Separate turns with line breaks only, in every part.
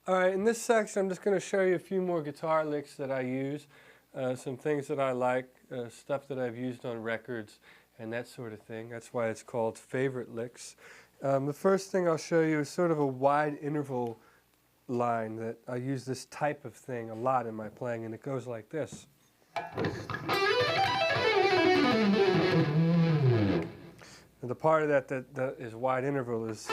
Alright, in this section I'm just going to show you a few more guitar licks that I use, some things that I like, stuff that I've used on records and that sort of thing. That's why it's called favorite licks. The first thing I'll show you is sort of a wide interval line that I use this type of thing a lot in my playing, and it goes like this. And the part of that is wide interval is,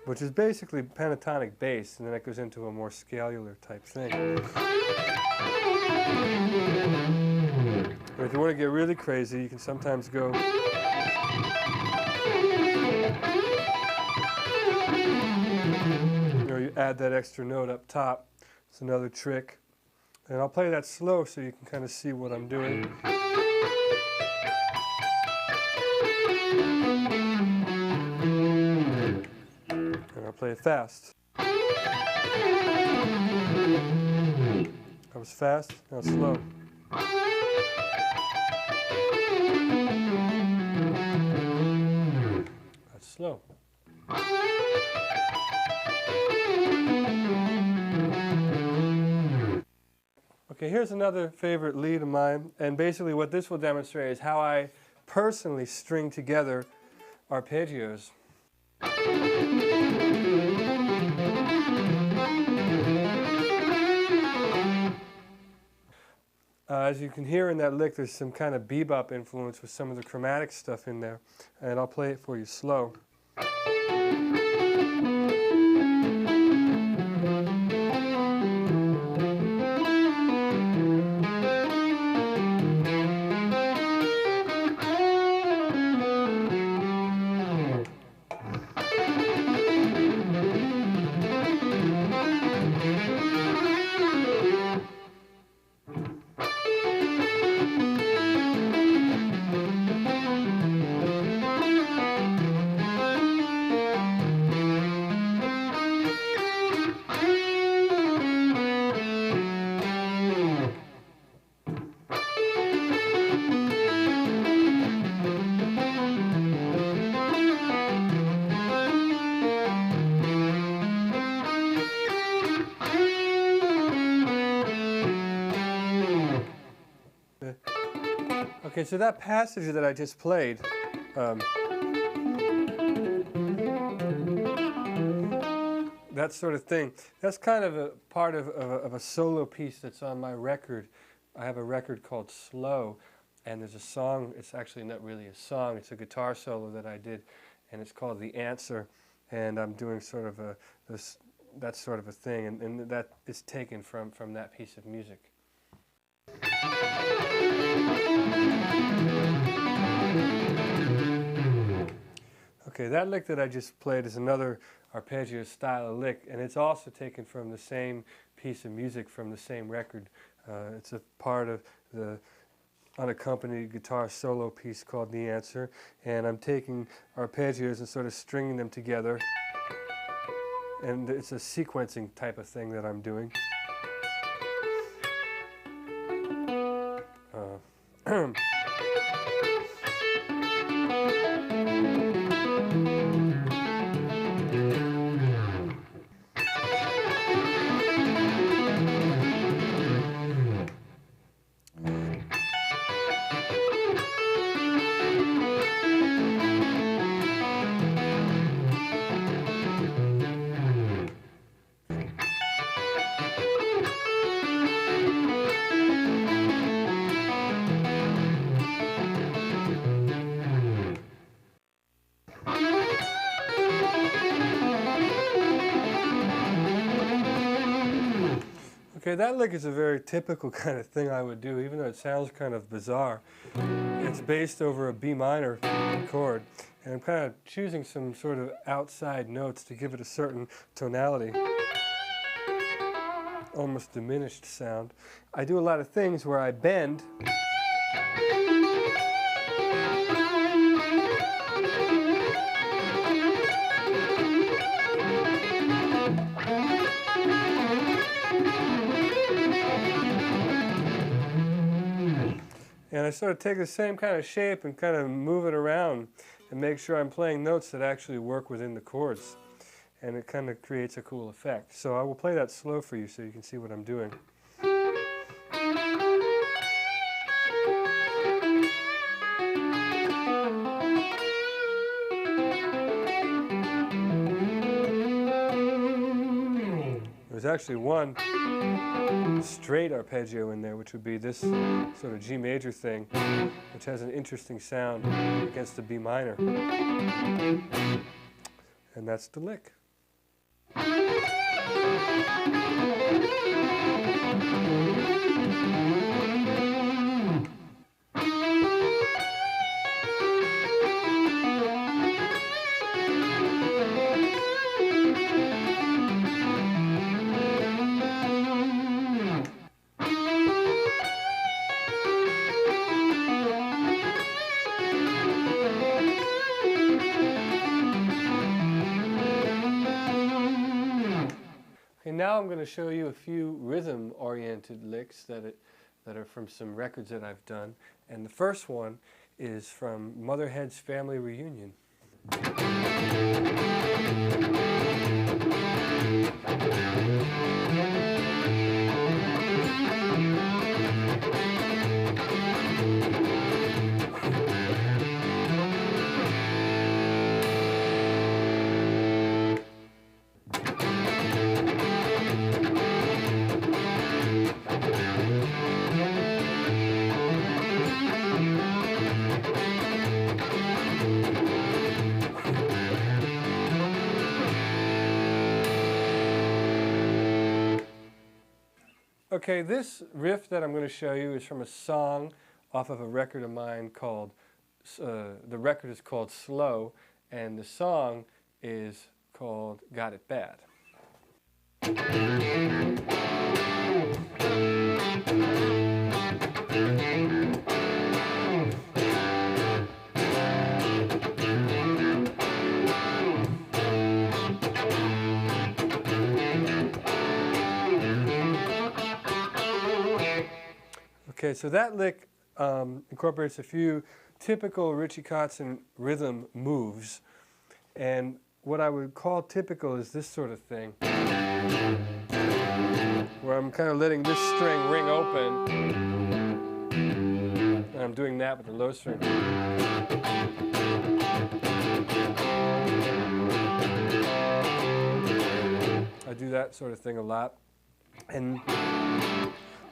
which is basically pentatonic bass, and then it goes into a more scalular type thing. And if you want to get really crazy, you can sometimes go you add that extra note up top. It's another trick. And I'll play that slow so you can kind of see what I'm doing. And I'll play it fast. That was fast, now it's slow. That's slow. Okay, here's another favorite lead of mine, and basically what this will demonstrate is how I personally string together arpeggios. As you can hear in that lick, there's some kind of bebop influence with some of the chromatic stuff in there, and I'll play it for you slow. Okay, so that passage that I just played, that sort of thing, that's kind of a part of a solo piece that's on my record. I have a record called Slow, and there's a song, it's actually not really a song, it's a guitar solo that I did, and it's called The Answer, and I'm doing sort of that sort of a thing, and that is taken from that piece of music. Okay, that lick that I just played is another arpeggio style of lick, and it's also taken from the same piece of music from the same record. It's a part of the unaccompanied guitar solo piece called The Answer, and I'm taking arpeggios and sort of stringing them together, and it's a sequencing type of thing that I'm doing. Okay, that lick is a very typical kind of thing I would do, even though it sounds kind of bizarre. It's based over a B minor chord, and I'm kind of choosing some sort of outside notes to give it a certain tonality, almost diminished sound. I do a lot of things where I bend. And I sort of take the same kind of shape and kind of move it around and make sure I'm playing notes that actually work within the chords. and it kind of creates a cool effect. So I will play that slow for you so you can see what I'm doing. There's actually one straight arpeggio in there, which would be this sort of G major thing, which has an interesting sound against the B minor. And that's the lick. Now I'm going to show you a few rhythm-oriented licks that are from some records that I've done. And the first one is from Motherhead's Family Reunion. Okay, this riff that I'm going to show you is from a song off of a record of mine called, the record is called Slow, and the song is called Got It Bad. Okay, so that lick incorporates a few typical Richie Kotzen rhythm moves, and what I would call typical is this sort of thing, where I'm kind of letting this string ring open, and I'm doing that with the low string. I do that sort of thing a lot, and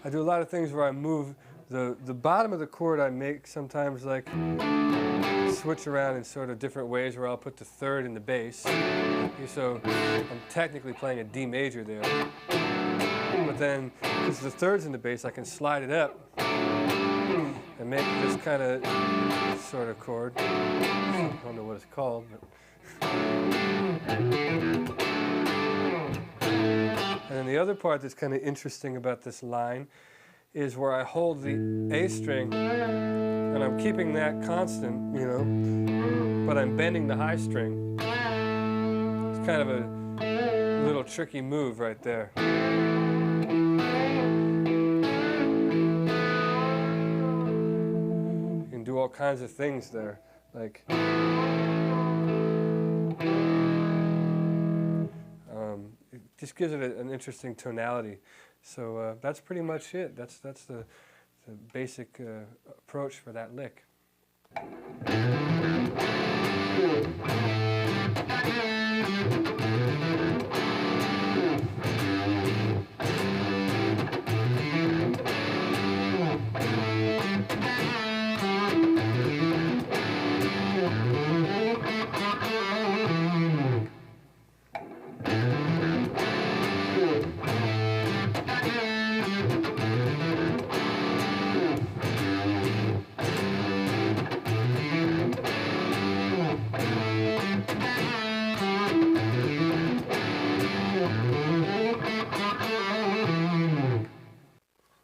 I do a lot of things where I move the bottom of the chord. I make sometimes like switch around in sort of different ways where I'll put the third in the bass. So I'm technically playing a D major there. But then, because the third's in the bass, I can slide it up and make this kind of sort of chord. I don't know what it's called, but. And then the other part that's kind of interesting about this line is where I hold the A string, and I'm keeping that constant, you know, but I'm bending the high string. It's kind of a little tricky move right there. You can do all kinds of things there, like it just gives it an interesting tonality. So that's pretty much it. That's the basic approach for that lick.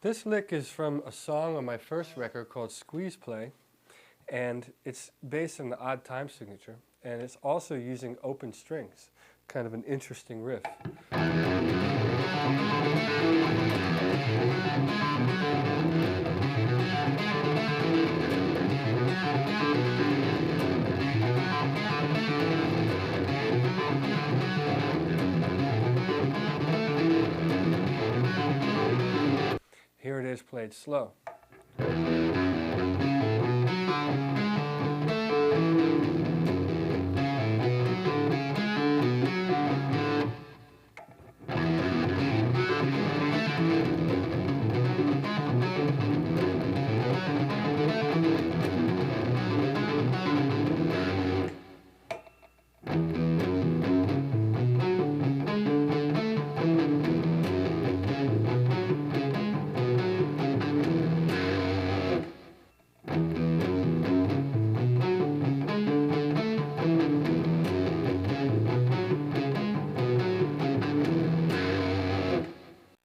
This lick is from a song on my first record called Squeeze Play, and it's based on the odd time signature, and it's also using open strings, kind of an interesting riff. played slow.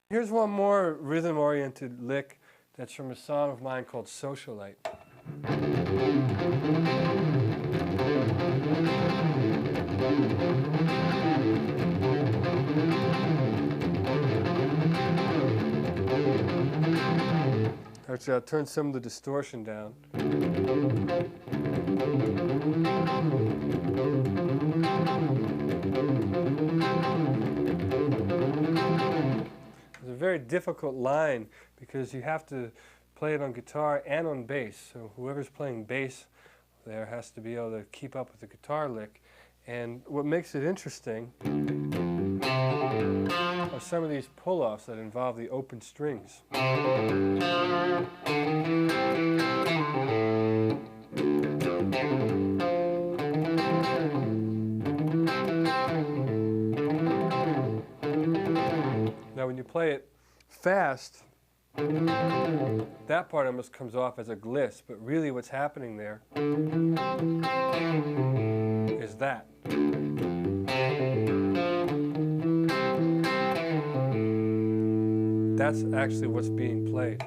Here's one more rhythm-oriented lick that's from a song of mine called Socialite. Actually, I'll turn some of the distortion down. It's a very difficult line because you have to play it on guitar and on bass. So whoever's playing bass there has to be able to keep up with the guitar lick. And what makes it interesting are some of these pull-offs that involve the open strings. Now when you play it fast, that part almost comes off as a gliss, but really what's happening there is that. That's actually what's being played.